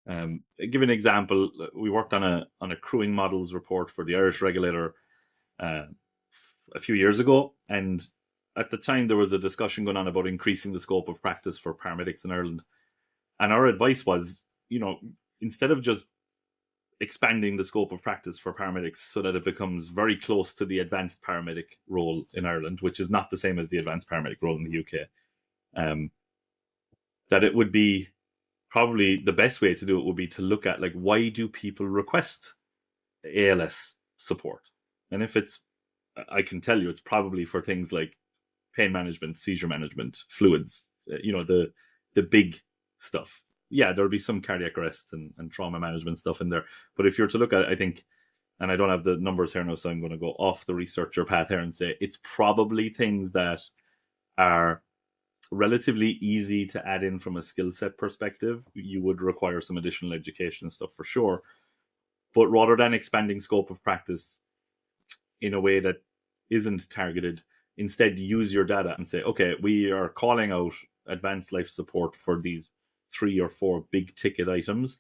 Give an example. We worked on a crewing models report for the Irish regulator uh, a few years ago, and at the time there was a discussion going on about increasing the scope of practice for paramedics in Ireland. And our advice was, instead of just expanding the scope of practice for paramedics so that it becomes very close to the advanced paramedic role in Ireland, which is not the same as the advanced paramedic role in the UK, um, that it would be probably the best way to do it would be to look at, like, why do people request ALS support? And if it's, I can tell you, it's probably for things like pain management, seizure management, fluids, the big stuff. Yeah, there'll be some cardiac arrest and trauma management stuff in there. But if you're to look at it, I think, and I don't have the numbers here now, so I'm going to go off the researcher path here and say it's probably things that are relatively easy to add in from a skill set perspective. You would require some additional education and stuff for sure. But rather than expanding scope of practice in a way that isn't targeted, instead use your data and say, okay, we are calling out advanced life support for these 3 or 4 big ticket items.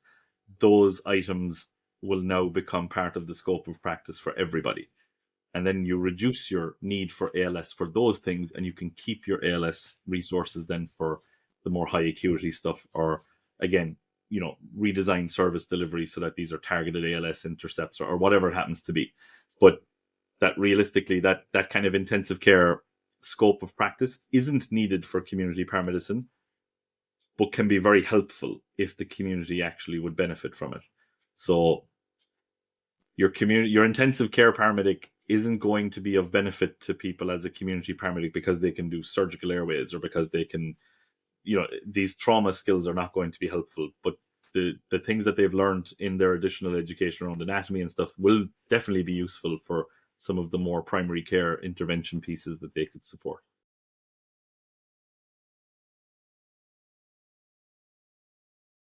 Those items will now become part of the scope of practice for everybody. And then you reduce your need for ALS for those things, and you can keep your ALS resources then for the more high acuity stuff, or again, redesign service delivery so that these are targeted ALS intercepts or whatever it happens to be. But that realistically, that kind of intensive care scope of practice isn't needed for community paramedicine, but can be very helpful if the community actually would benefit from it. So your intensive care paramedic isn't going to be of benefit to people as a community paramedic because they can do surgical airways or because they can, these trauma skills are not going to be helpful. But the things that they've learned in their additional education around anatomy and stuff will definitely be useful for some of the more primary care intervention pieces that they could support.